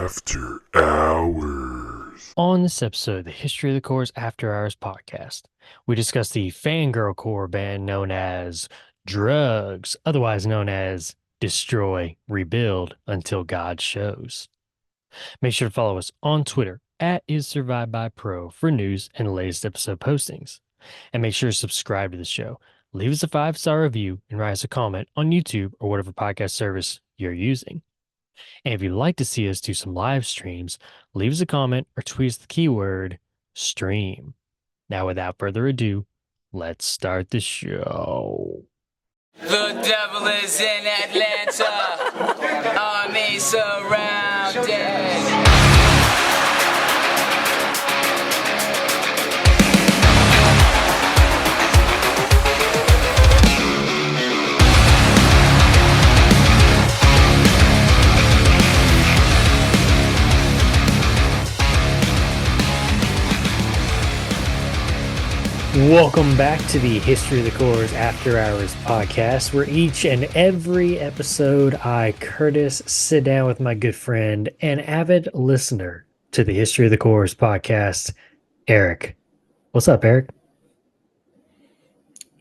After Hours. On this episode of the History of the Chorus After Hours podcast, we discuss the fangirl core band known as D.R.U.G.S, otherwise known as Destroy, Rebuild Until God Shows. Make sure to follow us on Twitter at IsSurvivedByPro for news and the latest episode postings. And make sure to subscribe to the show. Leave us a 5-star review and write us a comment on YouTube or whatever podcast service you're using. And if you'd like to see us do some live streams, leave us a comment or tweet us the keyword stream. Now, without further ado, let's start the show. The devil is in Atlanta, army surrounded. Welcome back to the History of the Chorus After Hours podcast, where each and every episode I, Curtis, sit down with my good friend and avid listener to the History of the Chorus podcast, Erik. What's up, Erik?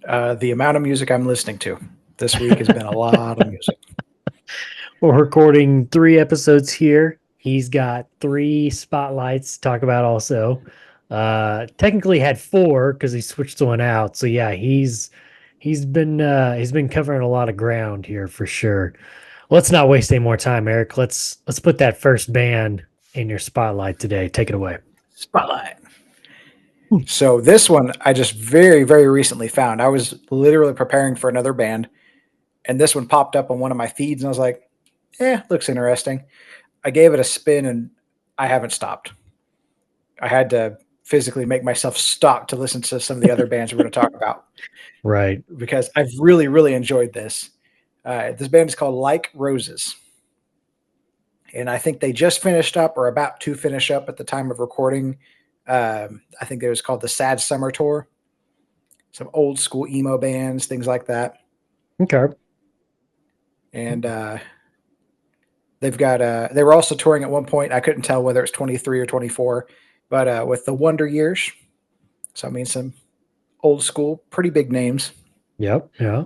The amount of music I'm listening to this week has been a lot of music. We're recording 3 episodes here. He's got 3 spotlights to talk about also. Technically had 4 because he switched one out. So yeah, he's been covering a lot of ground here for sure. Let's not waste any more time, Erik. Let's put that first band in your spotlight today. Take it away. Spotlight. So this one I just very, very recently found. I was literally preparing for another band, and this one popped up on one of my feeds, and I was like, looks interesting. I gave it a spin, and I haven't stopped. I had to physically make myself stop to listen to some of the other bands we're going to talk about. Right. Because I've really, really enjoyed this. This band is called Like Roses. And I think they just finished up or about to finish up at the time of recording. I think it was called the Sad Summer Tour. Some old school emo bands, things like that. Okay. And they've got, they were also touring at one point. I couldn't tell whether it's 23 or 24. But with the Wonder Years, so I mean some old school, pretty big names. Yep. Yeah.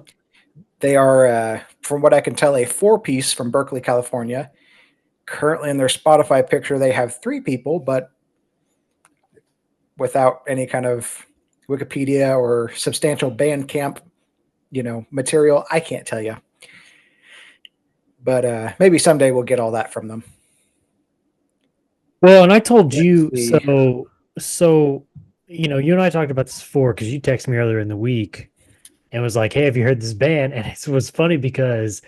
They are, from what I can tell, a 4-piece from Berkeley, California. Currently in their Spotify picture, they have 3 people, but without any kind of Wikipedia or substantial Bandcamp, material, I can't tell you. But maybe someday we'll get all that from them. Well, and I told you, so you and I talked about this before because you texted me earlier in the week and was like, hey, have you heard this band? And it was funny because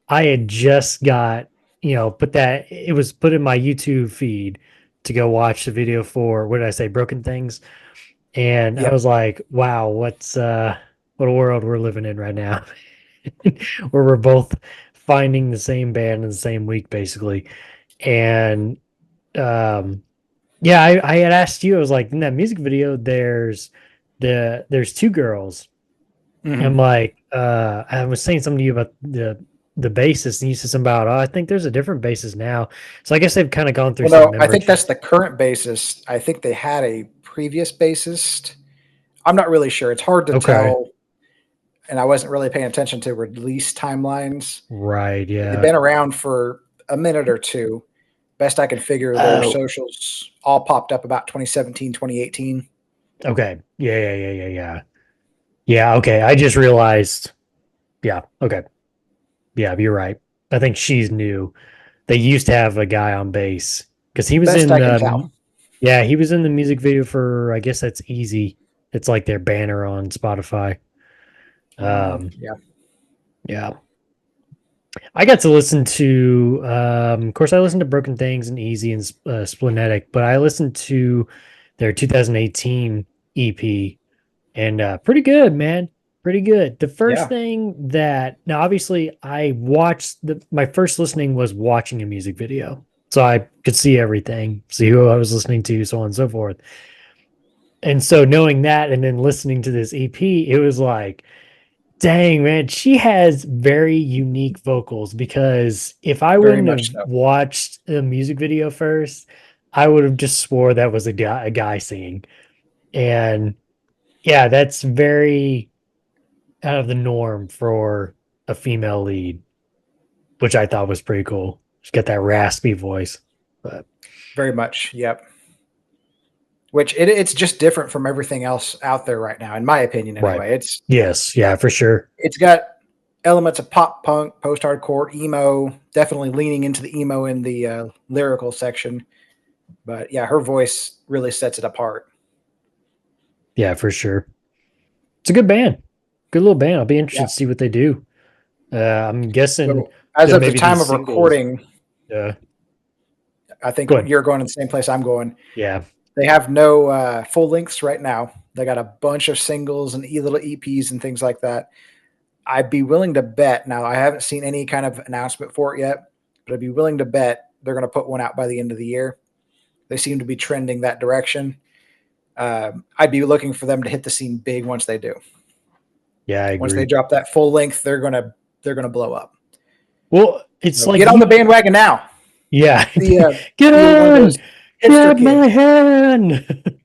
I had just got, it was put in my YouTube feed to go watch the video for, what did I say, Broken Things? And I was like, wow, what a world we're living in right now where we're both finding the same band in the same week, basically. And I had asked you, I was like, in that music video, there's 2 girls. Mm-hmm. And like, I was saying something to you about the bassist, and you said something about, I think there's a different bassist now. So I guess they've kind of gone through some I think that's the current bassist. I think they had a previous bassist. I'm not really sure. It's hard to tell. And I wasn't really paying attention to release timelines. Right. Yeah. They've been around for a minute or two. Best I can figure, their socials all popped up about 2017, 2018. Okay. Yeah. Yeah. Okay. I just realized. Yeah. Okay. Yeah, you're right. I think she's new. They used to have a guy on bass because he was he was in the music video for, I guess that's Easy. It's like their banner on Spotify. Yeah. I got to listen to, of course, I listened to Broken Things and Easy and Splenetic, but I listened to their 2018 EP, and pretty good, man. Pretty good. The first thing that, now obviously I watched, my first listening was watching a music video. So I could see everything, see who I was listening to, so on and so forth. And so knowing that and then listening to this EP, it was like, Dang, man, she has very unique vocals because if I Very wouldn't much have so. watched the music video first, I would have just swore that was a guy singing. And yeah, that's very out of the norm for a female lead, which I thought was pretty cool. She's got that raspy voice. But Very much. Yep. Which it's just different from everything else out there right now, in my opinion. right. Anyway, Yes, yeah, for sure. it's got elements of pop punk, post hardcore, emo, definitely leaning into the emo in the lyrical section. But yeah, her voice really sets it apart. Yeah, for sure. It's a good band. Good little band. I'll be interested Yeah. to see what they do. I'm guessing So as that of the maybe time these of singles. recording, Uh, I think Go ahead. you're going in the same place I'm going. Yeah. They have no full lengths right now. They got a bunch of singles and little EPs and things like that. I'd be willing to bet. Now, I haven't seen any kind of announcement for it yet, but I'd be willing to bet they're going to put one out by the end of the year. They seem to be trending that direction. I'd be looking for them to hit the scene big once they do. Yeah, I Once they agree. drop that full length, they're gonna blow up. Well, it's So like get on the bandwagon now. yeah. Get Be one of on, those hipster grab my kids. hand.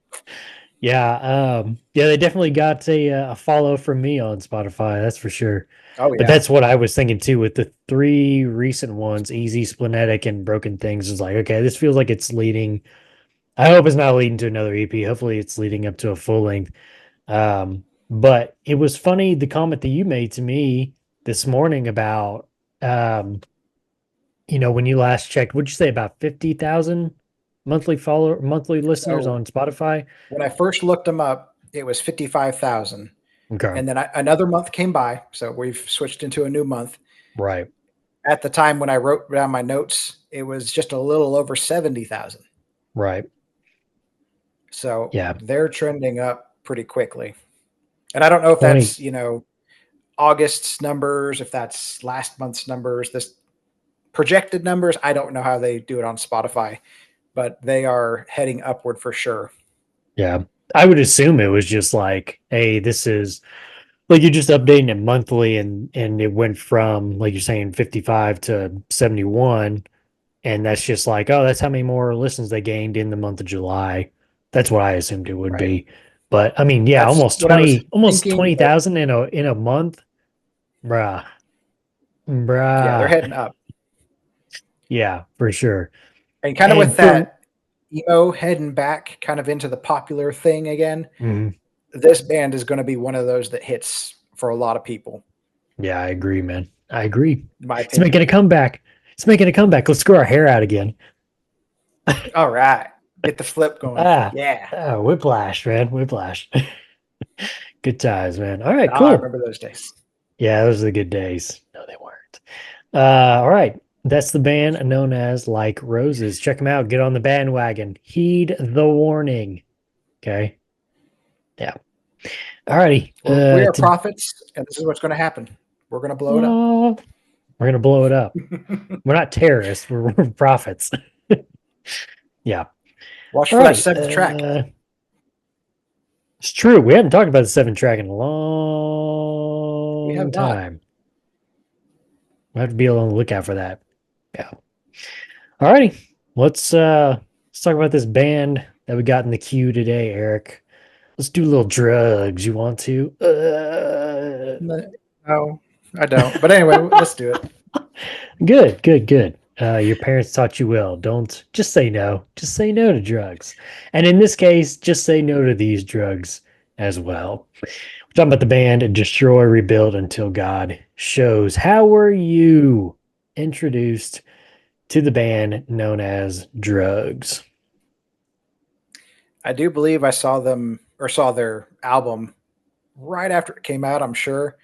Yeah, they definitely got a follow from me on Spotify, that's for sure. Oh But yeah, that's what I was thinking too with the three recent ones, Easy, Splenetic, and Broken Things. Is like, okay, this feels like it's leading. I hope it's not leading to another EP. Hopefully, it's leading up to a full length. But it was funny the comment that you made to me this morning about um, when you last checked, would you say about 50,000 monthly listeners so on Spotify? when I first looked them up, it was 55,000. Okay. And then another month came by. So we've switched into a new month. Right. At the time when I wrote down my notes, it was just a little over 70,000. Right. So Yeah. they're trending up pretty quickly. And I don't know if 20. that's, August's numbers, if that's last month's numbers, this projected numbers. I don't know how they do it on Spotify, but they are heading upward for sure. Yeah. I would assume it was just like, hey, this is like you're just updating it monthly and it went from like you're saying 55 to 71. And that's just like, oh, that's how many more listens they gained in the month of July. That's what I assumed it would Right. be. But I mean, yeah, That's almost what I was 20, almost thinking. But 20,000 in a month. Bruh. yeah, they're Bruh. heading up. Yeah, for sure. And kind of And with for that emo heading back kind of into the popular thing again, mhm. this band is going to be one of those that hits for a lot of people, Yeah, I agree, man. I agree. in my It's making opinion. a comeback. It's making a comeback. Let's grow our hair out again. All right. Get the flip going. Ah, Yeah. whiplash, man. Whiplash. Good times, man. All right, Oh, I cool. remember those days. Yeah, those are the good days. No, they weren't. All right. That's the band known as Like Roses. Check them out. Get on the bandwagon. Heed the warning. Okay. Yeah. All righty. We are prophets, and this is what's going to happen. We're going to blow it up. We're gonna blow it up. We're not terrorists. We're prophets. Yeah. Watch All for that right. seventh track. It's true. We haven't talked about the 7 track in a We long have not. time. We'll have to be on the lookout for that. Yeah. All righty. Let's talk about this band that we got in the queue today, Eric. Let's do a little drugs. You want to? No, I don't. But anyway, let's do it. Good. Your parents taught you well. Don't just say no. Just say no to drugs. And in this case, just say no to these drugs as well. We're talking about the band Destroy, Rebuild Until God Shows. How were you introduced to the band known as Drugs? I do believe I saw them or saw their album right after it came out. I'm sure.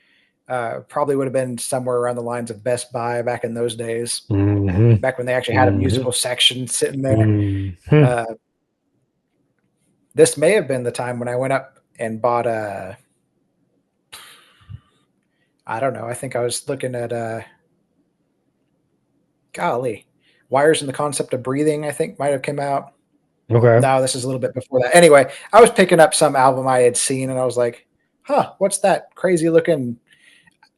Probably would have been somewhere around the lines of Best Buy back in those days, Mm-hmm. back when they actually had a musical section sitting there. Mm-hmm. This may have been the time when I went up and bought a. I don't know. I think I was looking at golly, Wires and the Concept of Breathing. I think might have come out. Okay. No, this is a little bit before that. Anyway, I was picking up some album I had seen, and I was like, "Huh, what's that crazy looking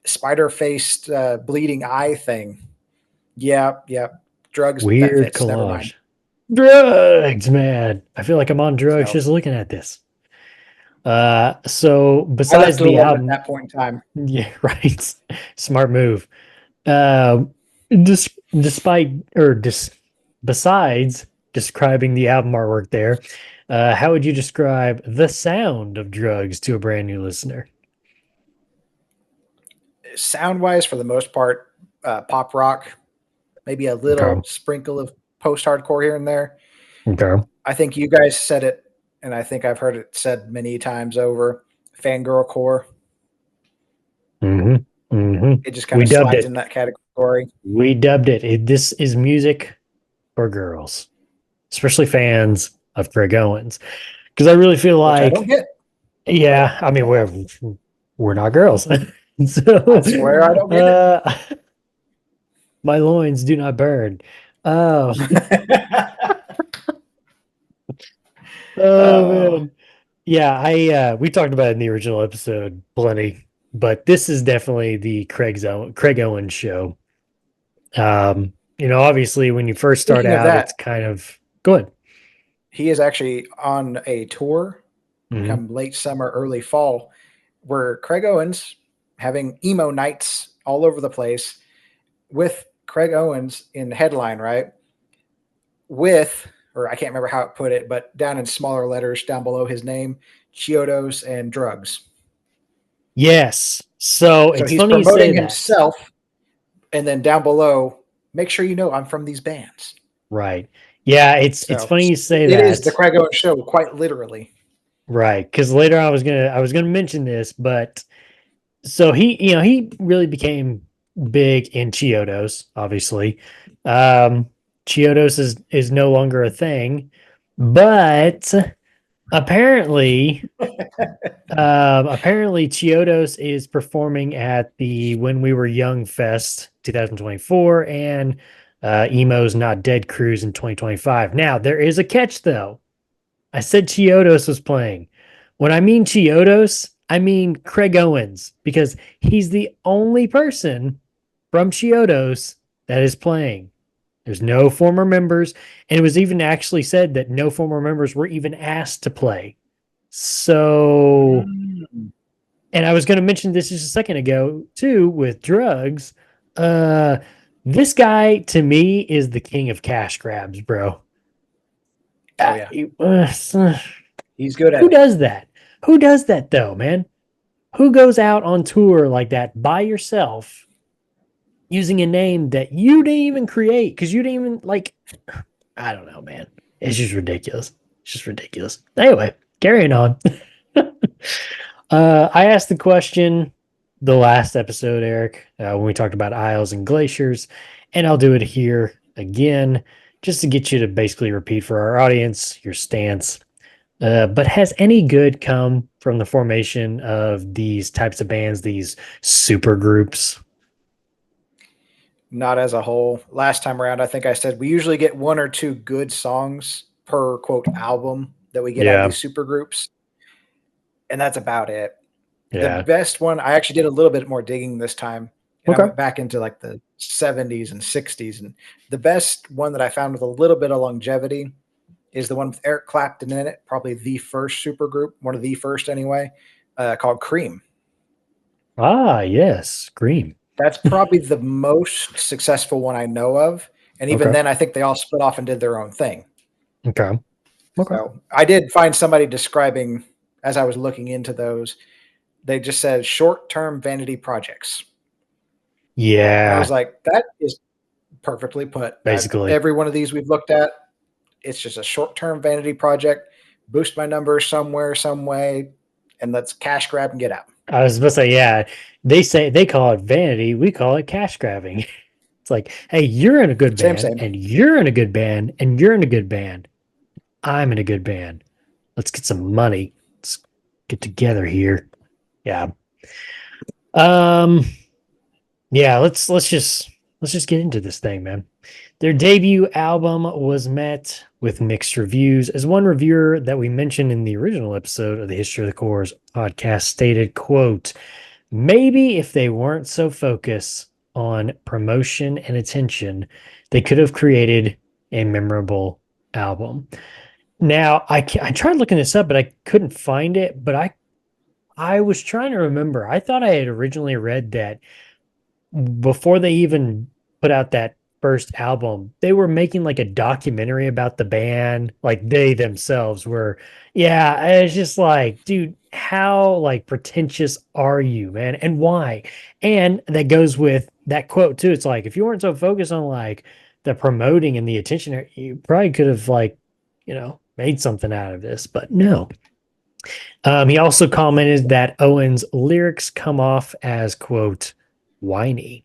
spider-faced bleeding eye thing. Yeah, yeah. Drugs, that Weird fits. Never mind. collage. Drugs, man. I feel like I'm on drugs So just looking at this. So I left besides it the alone at album, that point in time. yeah, right. Smart move. Uh, despite or besides describing the album artwork there, how would you describe the sound of Drugs to a brand new listener? Sound-wise, for the most part, pop rock, maybe a Okay. little sprinkle of post-hardcore here and there. Okay. I think you guys said it, and I think I've heard it said many times over. Fangirl core. Mm-hmm. Mm-hmm. It just kind We of dubbed slides in it. that category, We dubbed it. This is music for girls, especially fans of Greg Owens. Because I really feel which I don't like, get. yeah, I mean, we're not girls. I swear I don't get uh, my loins do not burn. Oh, it. oh Oh, man. Yeah, I we talked about it in the original episode plenty, but this is definitely the Craig Owens show. Obviously when you first start speaking of out, that, it's kind of good. he is actually on a tour Hmm. come late summer, early fall, where Craig Owens having emo nights all over the place with Craig Owens in the headline, right? With, or I can't remember how it put it, but down in smaller letters down below his name, Chiodos and Drugs. Yes. So So it's he's funny you say promoting that. himself, and then down below, make sure you know I'm from these bands. Right. Yeah, it's So funny you say it is the that. Craig Owens show, quite literally. Right. Because later I was gonna mention this, but so he really became big in Chiodos, obviously. Um Chiodos is no longer a thing, but apparently apparently Chiodos is performing at the When We Were Young Fest 2024 and Emo's Not Dead Cruise in 2025. Now, there is a catch though. I said Chiodos was playing. When I mean Chiodos, I mean Craig Owens because he's the only person from Chiodos that is playing. There's no former members, and it was even actually said that no former members were even asked to play. So, Mm. and I was going to mention this just a second ago too with drugs. Uh, this guy to me is the king of cash grabs, bro. Oh yeah, Uh, he's good at who it. does that? Who does that though, man? Who goes out on tour like that by yourself using a name that you didn't even create because you didn't even like? I don't know, man. It's just ridiculous. It's just ridiculous. Anyway, carrying on. I asked the question the last episode, Eric, when we talked about isles and glaciers, and I'll do it here again just to get you to basically repeat for our audience your stance. But has any good come from the formation of these types of bands, these super groups? Not as a whole. Last time around, I think I said we usually get one or two good songs per quote album that we get out of Yeah, these super groups, and that's about it. The yeah. best one, I actually did a little bit more digging this time, and I Okay. went back into like the 70s and 60s, and the best one that I found with a little bit of longevity is the one with Eric Clapton in it, probably the first super group, one of the first anyway, called Cream. Ah, yes, Scream. That's probably the most successful one I know of. And even Okay. then, I think they all split off and did their own thing. Okay. Okay. So I did find somebody describing, as I was looking into those, they just said short term vanity projects. And I Yeah, was like, that is perfectly put. basically. Every one of these we've looked at, it's just a short term vanity project, boost my numbers somewhere, some way, and let's cash grab and get out. I was supposed to say, yeah, they call it vanity. We call it cash grabbing. It's like, hey, you're in a good Same, band, same. and you're in a good band, and you're in a good band. I'm in a good band. Let's get some money. Let's get together here. Yeah. Um, yeah, let's just get into this thing, man. Their debut album was met with mixed reviews. As one reviewer that we mentioned in the original episode of the History of the Cores podcast stated, quote, maybe if they weren't so focused on promotion and attention, they could have created a memorable album. Now, I tried looking this up, but I couldn't find it. But I was trying to remember. I thought I had originally read that before they even put out that first album, they were making like a documentary about the band, like they themselves were. Yeah, it's just like, dude, how like pretentious are you, man? And why? And that goes with that quote too. It's like if you weren't so focused on like the promoting and the attention, you probably could have like, made something out of this, but no. He also commented that Owen's lyrics come off as quote whiny,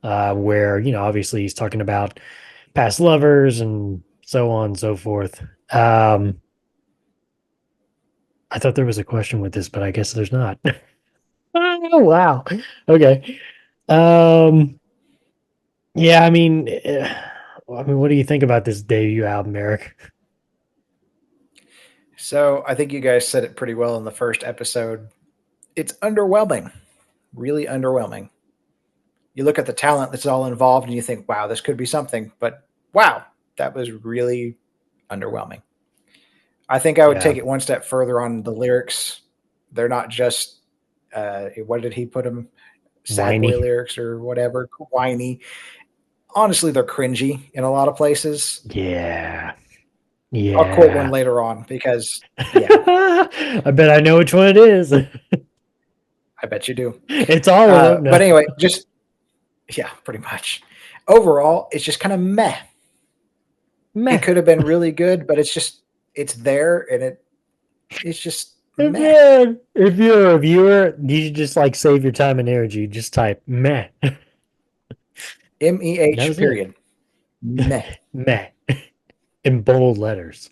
where obviously he's talking about past lovers and so on and so forth. I thought there was a question with this, but I guess there's not. Oh wow. Okay. Yeah, what do you think about this debut album, Eric? So I think you guys said it pretty well in the first episode. It's underwhelming, really underwhelming. You look at the talent that's all involved and you think, wow, this could be something. But wow, that was really underwhelming. I think I would take it one step further on the lyrics. They're not just, what did he put them? Sad boy lyrics or whatever, whiny. Honestly, they're cringy in a lot of places. Yeah. I'll quote one later on because, yeah. I bet I know which one it is. I bet you do. It's all of them. No. But anyway, pretty much. Overall, it's just kind of meh. It could have been really good, but it's there and it's just meh. If you're a viewer, you should just like save your time and energy. Just type meh. MEH period. Meh. Meh. In bold letters.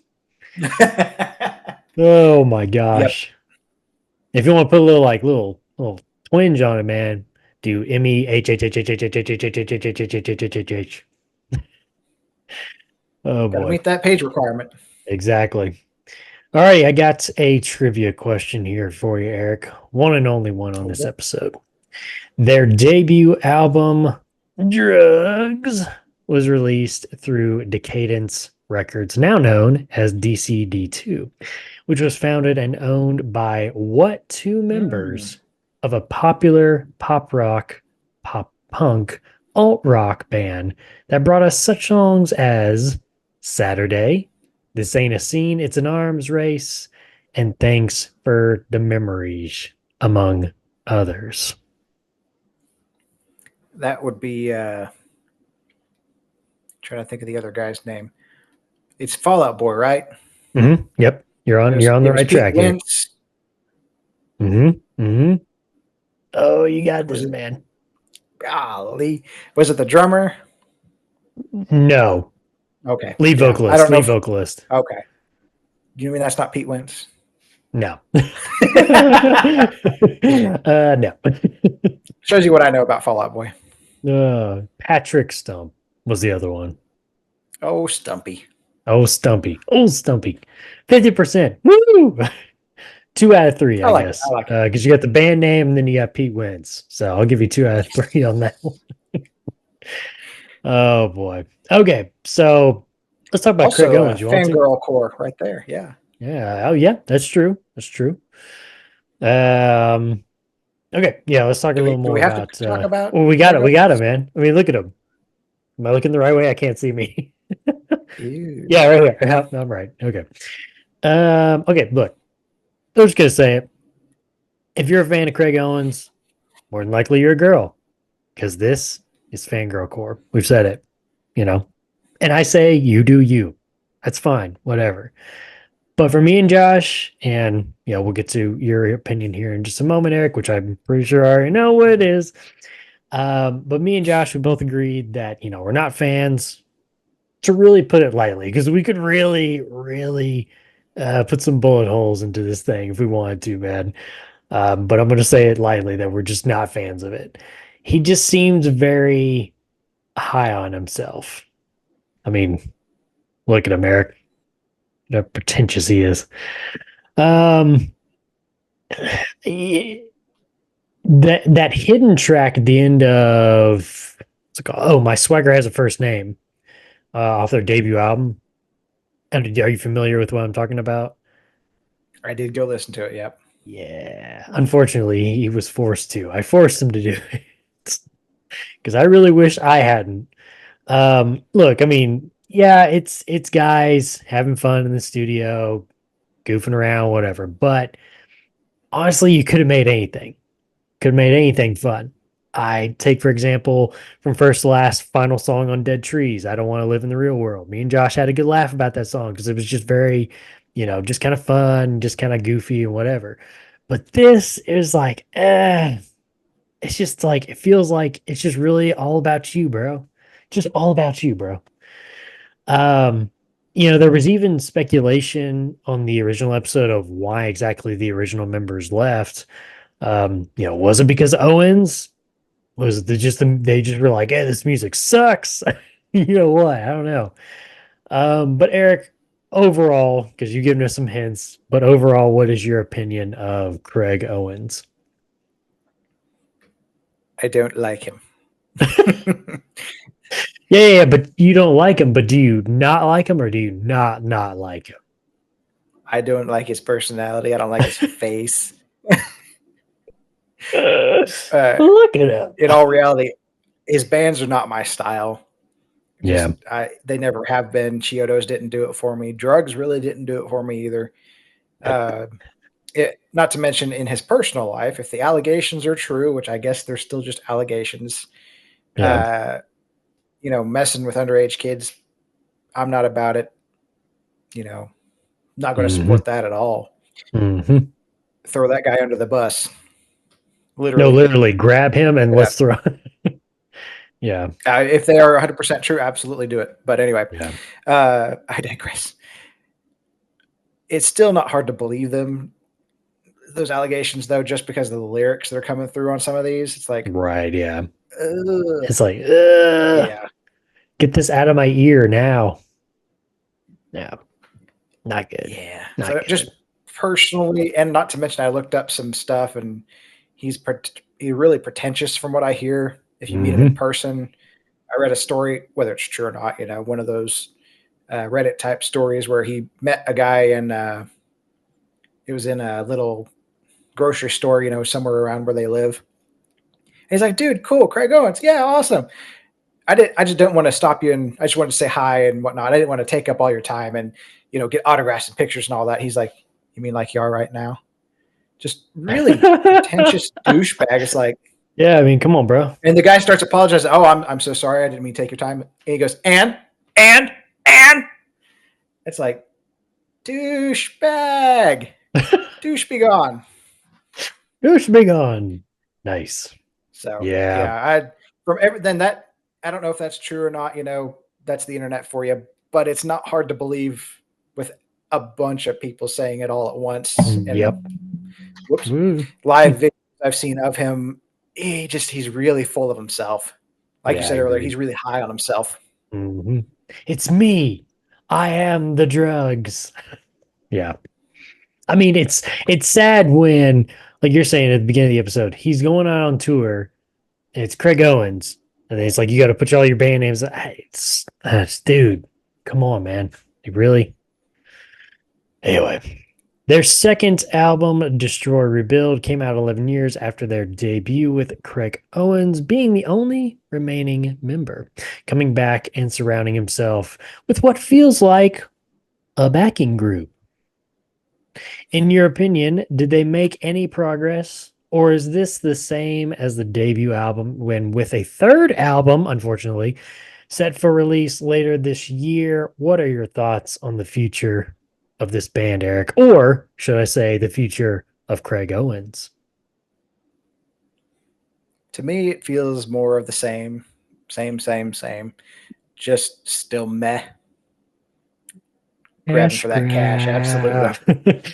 Oh my gosh. Yep. If you want to put a little twinge on it, man, do MEH. Oh boy. Gotta meet that page requirement. Exactly. All right, I got a trivia question here for you, Eric. One and only one on this episode. Their debut album, D.R.U.G.S, was released through Decadence Records, now known as DCD2, which was founded and owned by what two members of a popular pop rock, pop punk, alt rock band that brought us such songs as Saturday, This Ain't a Scene, It's an Arms Race, and Thanks for the Memories, among others. That would be trying to think of the other guy's name. It's Fall Out Boy, right? Mm-hmm. Yep. You're on the right track here. Mm-hmm. Mm-hmm. Oh, you got this, man. Golly. Was it the drummer? No. Okay. Lead vocalist. I don't know lead vocalist. Okay. You mean that's not Pete Wentz? No. No. Shows you what I know about Fall Out Boy. Patrick Stump was the other one. Oh, Stumpy. Oh, Stumpy. 50%. Woo! 2 out of 3, I guess. I like it. Because you got the band name and then you got Pete Wentz. So I'll give you 2 out of 3 on that one. Oh, boy. Okay, so let's talk about also, Craig Owens. You want to? Fangirl core right there. Yeah. Yeah. Oh, yeah. That's true. Okay. Yeah. Let's talk a little more about. To talk about. Well, we got it. We got it, man. I mean, look at him. Am I looking the right way? I can't see me. Yeah, right here. Yeah, I'm right. Okay. Okay. Look, I'm just gonna say it. If you're a fan of Craig Owens, more than likely you're a girl, because this is fangirl core. We've said it, and I say you do you. That's fine. Whatever. But for me and Josh, and we'll get to your opinion here in just a moment, Eric, which I'm pretty sure I already know what it is. But me and Josh, we both agreed that, we're not fans, to really put it lightly, because we could really, really put some bullet holes into this thing if we wanted to, man. But I'm going to say it lightly that we're just not fans of it. He just seems very high on himself. I mean, look at him, Eric. How pretentious he is. that hidden track at the end of it's like, oh, my swagger has a first name off their debut album. And are you familiar with what I'm talking about? I did go listen to it. Yep. Yeah. Unfortunately, he was forced to. I forced him to do it because I really wish I hadn't. Look, I mean, yeah, it's guys having fun in the studio, goofing around, whatever. But honestly, you could have made anything. Could have made anything fun. I take, for example, from first to last, final song on Dead Trees. I don't want to live in the real world. Me and Josh had a good laugh about that song because it was just very, just kind of fun, just kind of goofy and whatever. But this is like, it's just like it feels like it's just really all about you, bro. Just all about you, bro. Um, there was even speculation on the original episode of why exactly the original members left. Was it because of Owens? Was it they just were like, hey, this music sucks? You know what? I don't know. But Eric, overall, because you've given us some hints, but overall, what is your opinion of Craig Owens? I don't like him. Yeah, but you don't like him, but do you not like him or do you not like him? I don't like his personality. I don't like his face. Look at him. In all reality, his bands are not my style. Yeah. They never have been. Chiodos didn't do it for me. Drugs really didn't do it for me either. Not to mention in his personal life, if the allegations are true, which I guess they're still just allegations, Yeah. Messing with underage kids, I'm not about it. Not going to support that at all. Mm-hmm. Throw that guy under the bus. No, Literally. literally grab him and let's throw. Yeah. If they are 100% true, absolutely do it. But anyway, Yeah. I digress. It's still not hard to believe those allegations, though, just because of the lyrics that are coming through on some of these. It's like, Right. Yeah. It's ugh. like, Yeah. get this out of my ear now. Yeah. Not good. Yeah. Not So good. just personally, and not to mention, I looked up some stuff, and he's really pretentious from what I hear. If you meet him in person, I read a story, whether it's true or not, one of those Reddit type stories where he met a guy and it was in a little grocery store, somewhere around where they live. And he's like, dude, cool, Craig Owens. Yeah, awesome. I just don't want to stop you, and I just wanted to say hi and whatnot. I didn't want to take up all your time and get autographs and pictures and all that. He's like, you mean like you are right now? Just really pretentious douchebag. It's like, yeah, I mean, come on, bro. and the guy starts apologizing. Oh, I'm so sorry. I didn't mean to take your time. And he goes, and it's like, douchebag, douche be gone. Douche be gone. Nice. So Yeah. I don't know if that's true or not. That's the internet for you, but it's not hard to believe with a bunch of people saying it all at once. Yep. Live videos I've seen of him, he's really full of himself. Like you said earlier, he's really high on himself. Mm-hmm. It's me. I am the drugs. Yeah. I mean, it's sad when, like you're saying at the beginning of the episode, he's going out on tour. And it's Craig Owens, and then it's like you got to put all your band names. Dude, come on, man. Like, really? Anyway, their second album, Destroy Rebuild, came out 11 years after their debut, with Craig Owens being the only remaining member, coming back and surrounding himself with what feels like a backing group. In your opinion, did they make any progress, or is this the same as the debut album, when with a third album, unfortunately, set for release later this year? What are your thoughts on the future of this band, Eric? Or should I say the future of Craig Owens? To me, it feels more of the same. Just still meh. Grabbing for that cash, absolutely.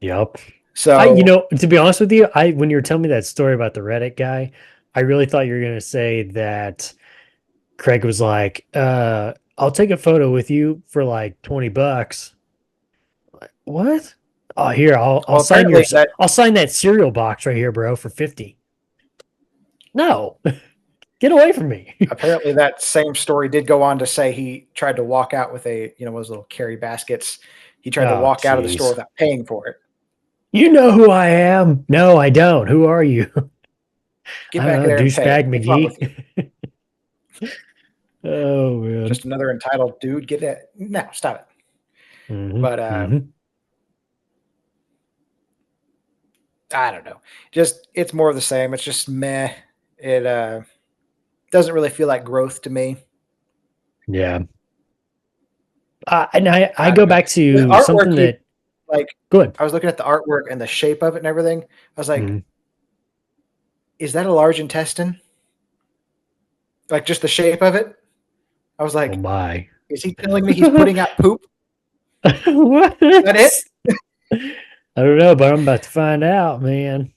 Yep. So, to be honest with you, when you were telling me that story about the Reddit guy, I really thought you were going to say that Craig was like, I'll take a photo with you for like $20. What? Oh, here, I'll Well, sign apparently that I'll sign that cereal box right here, bro, for 50. No, get away from me. apparently that same story did go on to say he tried to walk out with one of those little carry baskets. He tried to Oh, walk out of the store jeez. without paying for it. You know who I am? No, I don't. Who are you? Get I don't back know, there and pay. douchebag What's wrong with you? McGee. Oh man. Just another entitled dude. Get it? No, stop it. Hmm. But Hmm. I don't know. Just it's more of the same. It's just meh. It doesn't really feel like growth to me. Yeah. And I I don't go know. back The to artwork, something you that like. good. I was looking at the artwork and the shape of it and everything. I was like, Hmm. is that a large intestine? Like just the shape of it. I was Oh like, my. is he telling me he's putting out poop? What? Is that it? I don't know, but I'm about to find out, man.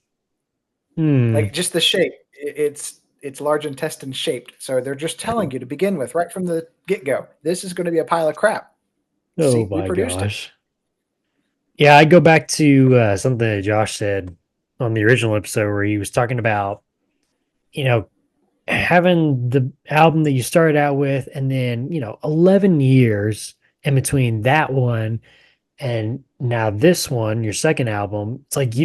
Hmm. Like just the shape. It's large intestine shaped. So they're just telling you to begin with, right from the get go. This is going to be a pile of crap. Oh See, we my produced it. gosh. Yeah, I go back to something that Josh said on the original episode where he was talking about, you know, having the album that you started out with and then, 11 years in between that one and now this one, your second album. It's like he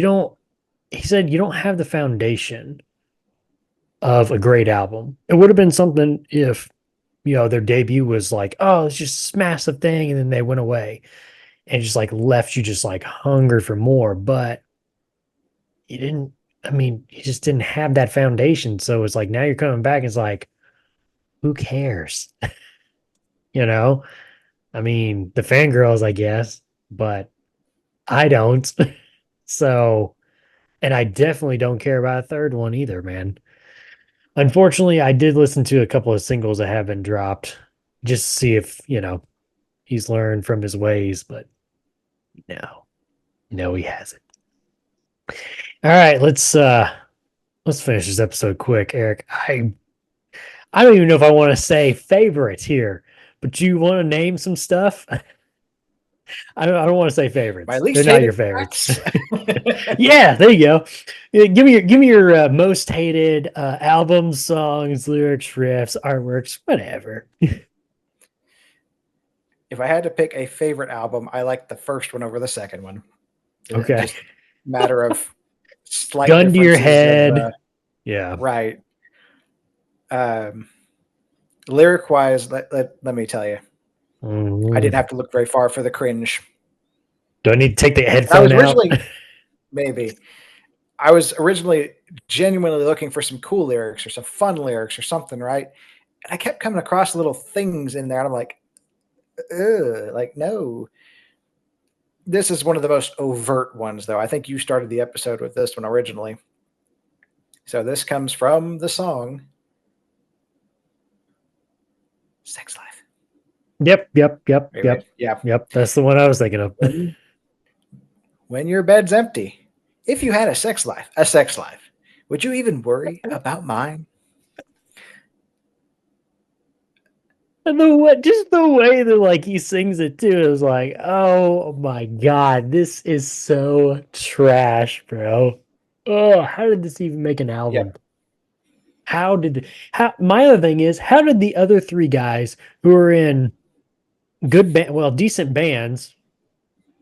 said, you don't have the foundation of a great album. It would have been something if, their debut was like, oh, it's just this massive thing. And then they went away and just like left you just like hungry for more. But you didn't, I mean, you just didn't have that foundation. So it's like now you're coming back. It's like, who cares? You know, I mean, the fangirls, I guess, but I don't. So, and I definitely don't care about a third one either, man. Unfortunately, I did listen to a couple of singles that have been dropped just to see if, he's learned from his ways, but no, no, he hasn't. All right, let's finish this episode quick, Eric. I don't even know if I want to say favorites here, but do you want to name some stuff? I don't want to say My favorites. They're least not your hated favorites. tracks. Yeah, there you go. Yeah, give me your most hated albums, songs, lyrics, riffs, artworks, whatever. If I had to pick a favorite album, I like the first one over the second one. Okay. Just matter of slight Gun to your differences of head. Yeah. right. Um, lyric wise, let me tell you, I didn't Mhm. have to look very far for the cringe. Do I need to take the I was headphone out? originally maybe I was originally genuinely looking for some cool lyrics or some fun lyrics or something, right? And I kept coming across little things in there, and I'm like, ugh, like no. This is one of the most overt ones, though. I think you started the episode with this one originally. So this comes from the song "Sex Life." Yep, yep, yep, Maybe, yep, yeah. yep. That's the one I was thinking of. When your bed's empty, if you had a sex life, would you even worry about mine? And just the way that like he sings it too is like, oh my god, this is so trash, bro. Oh, how did this even make an album? Yep. How my other thing is, how did the other three guys who are in decent bands,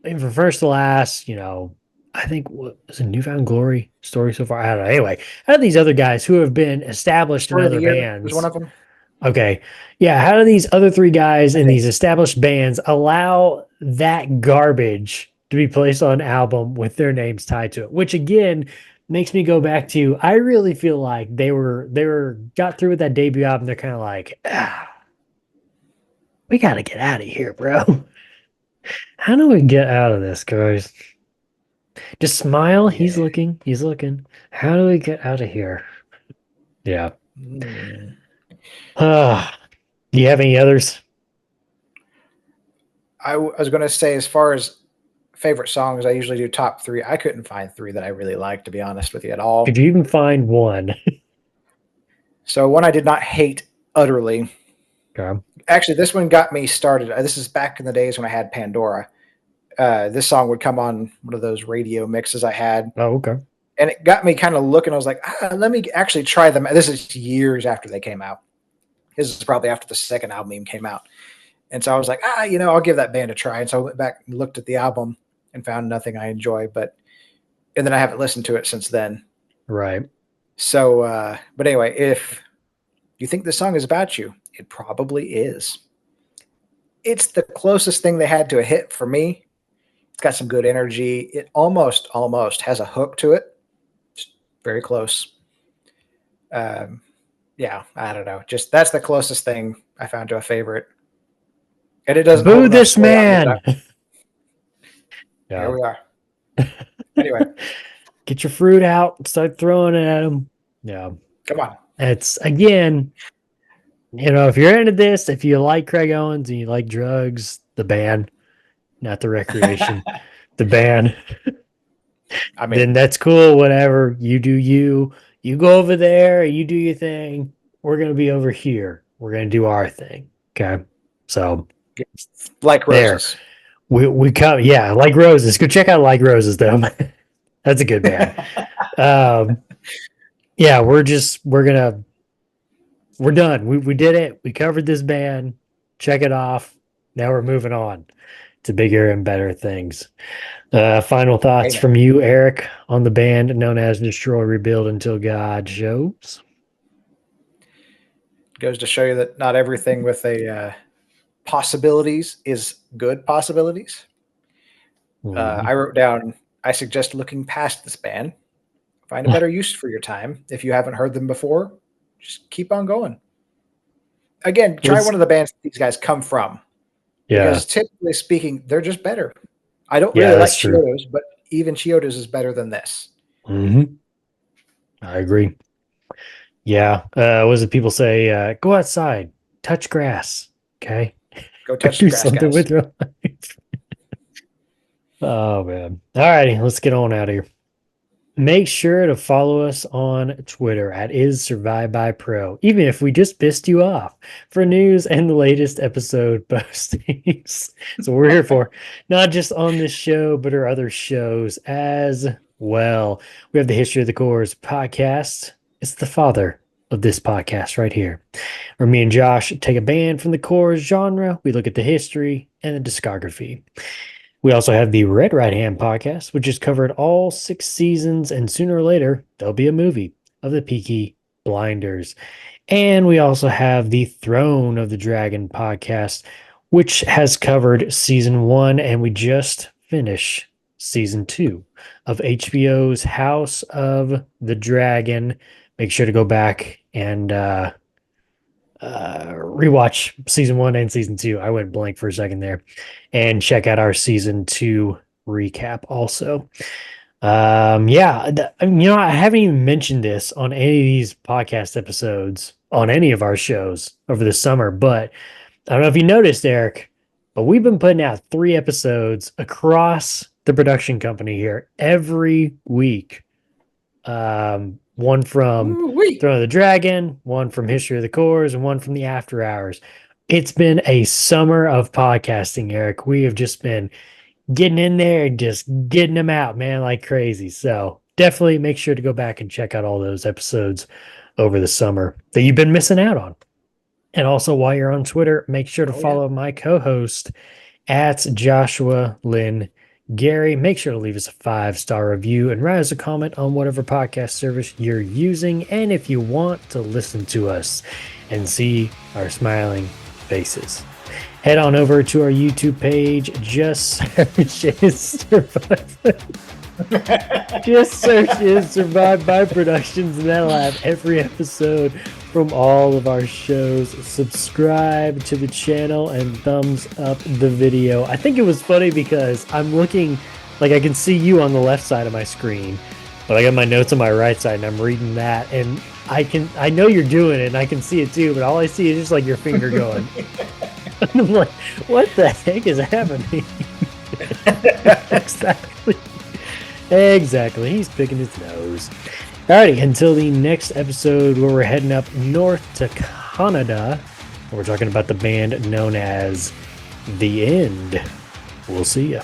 and from first to last, I think what was a Newfound Glory story so far? I don't know. Anyway, how do these other guys who have been established in Story of the other year was one bands? of them. Okay. Yeah. How do these other three guys I in think these established bands allow that garbage to be placed on an album with their names tied to it? Which again makes me go back to I really feel like they were got through with that debut album. They're kind of like, we gotta get out of here, bro. How do we get out of this, guys? Just smile. He's yeah. looking. He's looking. How do we get out of here? Yeah. Hmm. Do you have any others? I was going to say, as far as favorite songs, I usually do top three. I couldn't find three that I really liked, to be honest with you, at Could all. you even find one? So one I did not hate utterly. Okay. Actually, this one got me started. This is back in the days when I had Pandora. this song would come on one of those radio mixes I had, Oh, okay. and it got me kind of looking. I was like, let me actually try them. This is years after they came out. This is probably after the second album even came out. And so I was like, I'll give that band a try. And so I went back and looked at the album and found nothing I enjoy. And then I haven't listened to it since then. Right. So, but anyway, if you think this song is about you, it probably is. It's the closest thing they had to a hit for me. It's got some good energy. It almost has a hook to it. Just very close. Yeah, I don't know. Just that's the closest thing I found to a favorite. And it doesn't boo hold enough this sway on man. the Here we are. Anyway, get your fruit out and start throwing it at him. Yeah. come on. It's again, if you're into this, if you like Craig Owens and you like drugs, the band, not the recreation, the band, I mean, then that's cool. Whatever you do, you go over there, you do your thing. We're going to be over here. We're going to do our thing. Okay. So like there. roses. We come, yeah, Like Roses. Go check out Like Roses, though. That's a good band. Yeah, we're done. We did it. We covered this band. Check it off. Now we're moving on to bigger and better things. Final thoughts from you, Eric, on the band known as Destroy, Rebuild Until God Shows. Goes to show you that not everything with a possibilities is good possibilities. I wrote down, I suggest looking past this band. Find a better use for your time. If you haven't heard them before, just keep on going. Again, try one of the bands these guys come from. Yeah. Because typically speaking, they're just better. I don't really like Chiodos, but even Chiodos is better than this. Mm-hmm. I agree. Yeah. What does people say? Go outside, touch grass. Okay. Go touch do grass, something guys. with your life. Oh, man. All righty. Let's get on out of here. Make sure to follow us on Twitter at @IsSurviveByPro, even if we just pissed you off, for news and the latest episode postings. So we're here for, not just on this show, but our other shows as well. We have the History of the Cores podcast. It's the father of this podcast right here, where me and Josh take a band from the Cores genre. We look at the history and the discography. We also have the Red Right Hand podcast, which has covered all 6 seasons, and sooner or later, there'll be a movie of the Peaky Blinders. And we also have the Throne of the Dragon podcast, which has covered season 1, and we just finished season 2 of HBO's House of the Dragon. Make sure to go back and rewatch season 1 and season 2. I went blank for a second there, and check out our season 2 recap also. I haven't even mentioned this on any of these podcast episodes on any of our shows over the summer, but I don't know if you noticed, Eric, but we've been putting out 3 episodes across the production company here every week. One from Throne of the Dragon, one from History of the Cores, and one from the After Hours. It's been a summer of podcasting, Eric. We have just been getting in there and just getting them out, man, like crazy. So definitely make sure to go back and check out all those episodes over the summer that you've been missing out on. And also, while you're on Twitter, make sure to follow my co-host at Joshua Lynn Gary. Make sure to leave us a 5-star review and write us a comment on whatever podcast service you're using. And if you want to listen to us and see our smiling faces, head on over to our YouTube page. Just search Is Survived by Productions, and that'll have every episode from all of our shows. Subscribe to the channel and thumbs up the video. I think it was funny because I'm looking, like I can see you on the left side of my screen, but I got my notes on my right side and I'm reading that, and I know you're doing it and I can see it too, but all I see is just like your finger going. I'm like, what the heck is happening? Exactly. He's picking his nose. Alrighty, until the next episode where we're heading up north to Canada, we're talking about the band known as The End. We'll see ya.